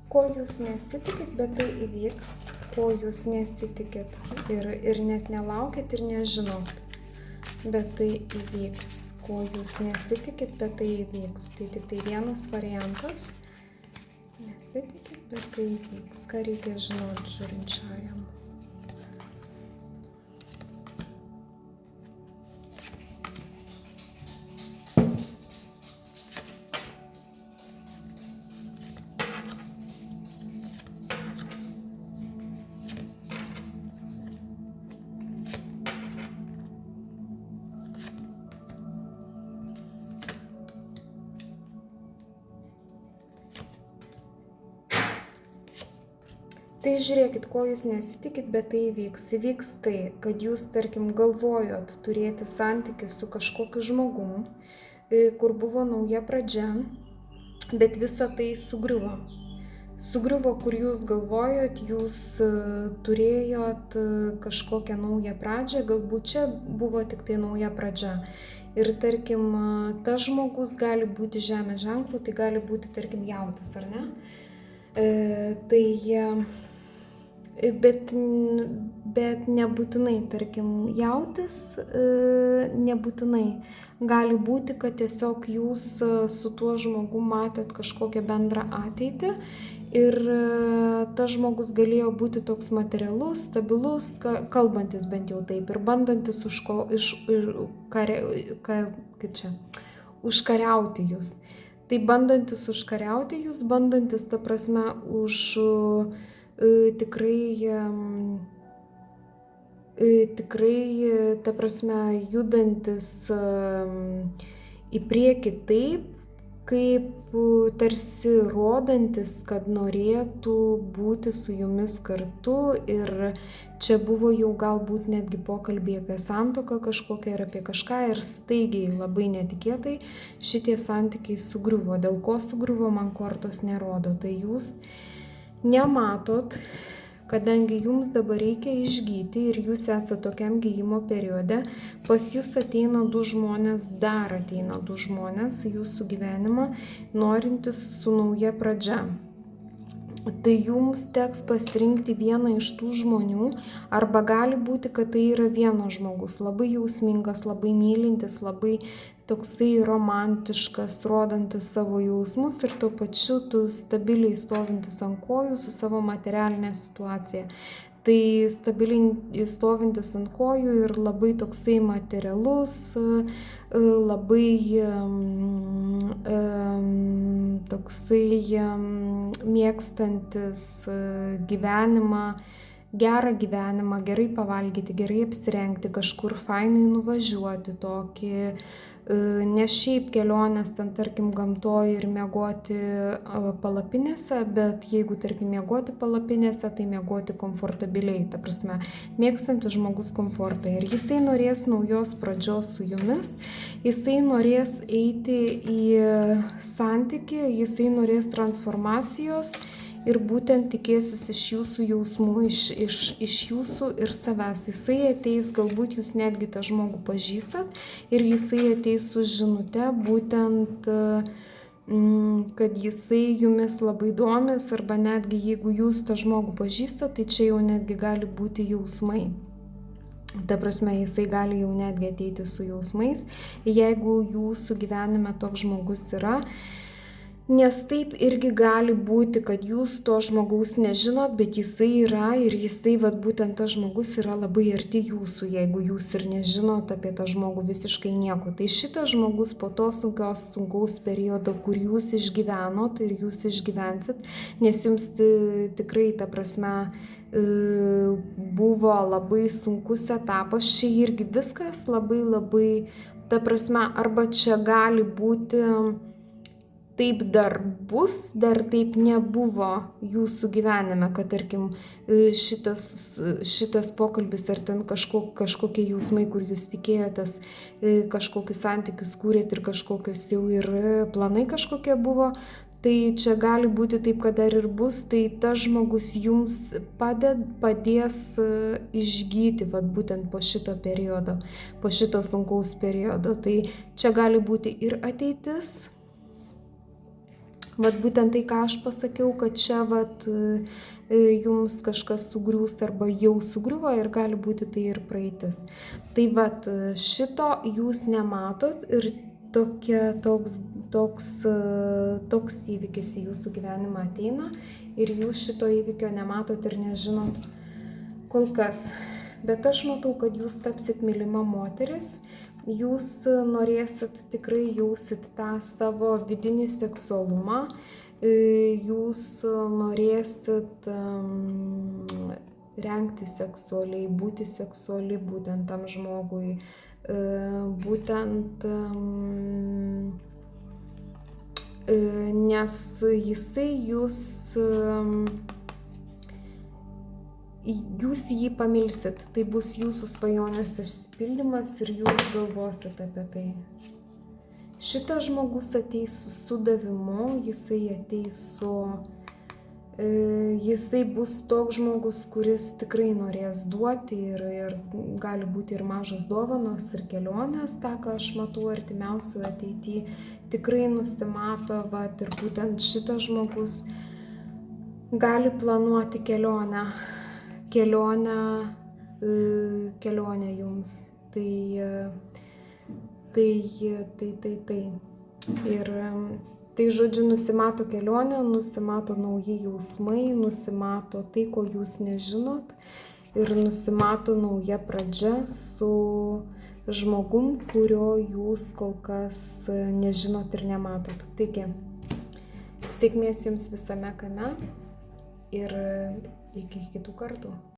Ko jūs nesitikit, bet tai įvyks, ko jūs nesitikit ir net nelaukit ir nežinot, bet tai įvyks, ko jūs nesitikit, bet tai įvyks. Tai tik tai vienas variantas. Nesitikit, bet tai įvyks. Ką reikia žinot žiūrinčiajam? Tai žiūrėkit, ko jūs nesitikit, bet tai įvyks. Įvyks tai, kad jūs, tarkim, galvojot turėti santykį su kažkokiu žmogum, kur buvo nauja pradžia, bet visa tai sugriuvo. Sugriuvo, kur jūs galvojot, jūs turėjot kažkokią naują pradžią, galbūt čia buvo tik tai nauja pradžia. Ir tarkim, tas žmogus gali būti žemės ženklu, tai gali būti, tarkim, jautis, ar ne? Bet nebūtinai, tarkim, jautis, nebūtinai. Gali būti, kad tiesiog jūs su tuo žmogum matėt kažkokią bendrą ateitį ir tas žmogus galėjo būti toks materialus, stabilus, kalbantis bent jau taip ir bandantis užkariauti jūs. Tai bandantis užkariauti jūs, bandantis, ta prasme, tikrai, ta prasme, judantis į priekį taip, kaip tarsi rodantis, kad norėtų būti su jumis kartu ir čia buvo jau galbūt netgi pokalbiai apie santuoką kažkokią ir apie kažką ir staigiai, labai netikėtai šitie santykiai sugriuvo. Dėl ko sugriuvo, man kortos nerodo. Tai jūs nematot, kadangi jums dabar reikia išgyti ir jūs esate tokiam gyjimo periode, pas jūs ateina du žmonės, dar ateina du žmonės į jūsų gyvenimą, norintis su nauja pradžia. Tai jums teks pasirinkti vieną iš tų žmonių, arba gali būti, kad tai yra vienas žmogus, labai jausmingas, labai mylintis, labai toksai romantiškas, rodantis savo jausmus ir tuo pačiu tu stabiliai stovintis ant kojų su savo materialinė situacija. Tai stabiliai stovintis ant kojų ir labai toksai materialus, labai toksai mėgstantis gyvenimą, gerą gyvenimą, gerai pavalgyti, gerai apsirengti, kažkur fainai nuvažiuoti, tokį, ne šiaip kelionės ten, tarkim, gamtoje ir miegoti palapinėse, bet jeigu, tarkim, miegoti palapinėse, tai miegoti komfortabiliai, ta prasme, mėgstantis žmogus komfortą. Ir jisai norės naujos pradžios su jumis, jisai norės eiti į santykį, jisai norės transformacijos ir būtent tikėsis iš jūsų jausmų, iš jūsų ir savęs. Jisai ateis, galbūt jūs netgi tą žmogų pažįstat ir jisai ateis su žinute, būtent, kad jisai jumis labai domis, arba netgi jeigu jūs tą žmogų pažįstat, tai čia jau netgi gali būti jausmai. Ta prasme, jisai gali jau netgi ateiti su jausmais, jeigu jūsų gyvenime toks žmogus yra. Nes taip irgi gali būti, kad jūs to žmogaus nežinot, bet jisai yra ir jisai, būtent tas žmogus yra labai arti jūsų, jeigu jūs ir nežinot apie tą žmogų visiškai nieko. Tai šitas žmogus po to sunkaus periodo, kur jūs išgyvenot ir jūs išgyvensit, nes jums tikrai, ta prasme, buvo labai sunkus etapas, čia irgi viskas labai, ta prasme, arba čia gali būti taip dar bus, dar taip nebuvo jūsų gyvenime, kad, tarkim, šitas pokalbis ar ten kažkokie jausmai, kur jūs tikėjotės, kažkokius santykius kūrėt ir kažkokios jau ir planai kažkokie buvo, tai čia gali būti taip, kad dar ir bus, tai tas žmogus jums padės išgyti, būtent po šito periodo, po šito sunkaus periodo. Tai čia gali būti ir ateitis, Vat būtent tai, ką aš pasakiau, kad čia jums kažkas sugriūs arba jau sugriuvo ir gali būti tai ir praeitis. Tai vat šito jūs nematot ir toks įvykis į jūsų gyvenimą ateina ir jūs šito įvykio nematot ir nežinot kol kas. Bet aš matau, kad jūs tapsit mylima moteris, jūs norėsit, tikrai jausit tą savo vidinį seksualumą, jūs norėsit rengti seksualiai, būti seksuali būtent tam žmogui, būtent nes jisai jūs jį pamilsit, tai bus jūsų svajonės išsipildymas ir jūs galvosit apie tai. Šitas žmogus ateis su davimu, jisai bus toks žmogus, kuris tikrai norės duoti ir gali būti ir mažos dovanos, ir kelionės, tą, ką aš matau artimiausių ateityje, tikrai nusimato, ir būtent šitas žmogus gali planuoti kelionę jums. Ir tai, žodžiu, nusimato kelionė, nusimato nauji jausmai, nusimato tai, ko jūs nežinot ir nusimato nauja pradžia su žmogum, kurio jūs kol kas nežinot ir nematot. Taigi, sėkmės jums visame kame ir iki kitų kartų.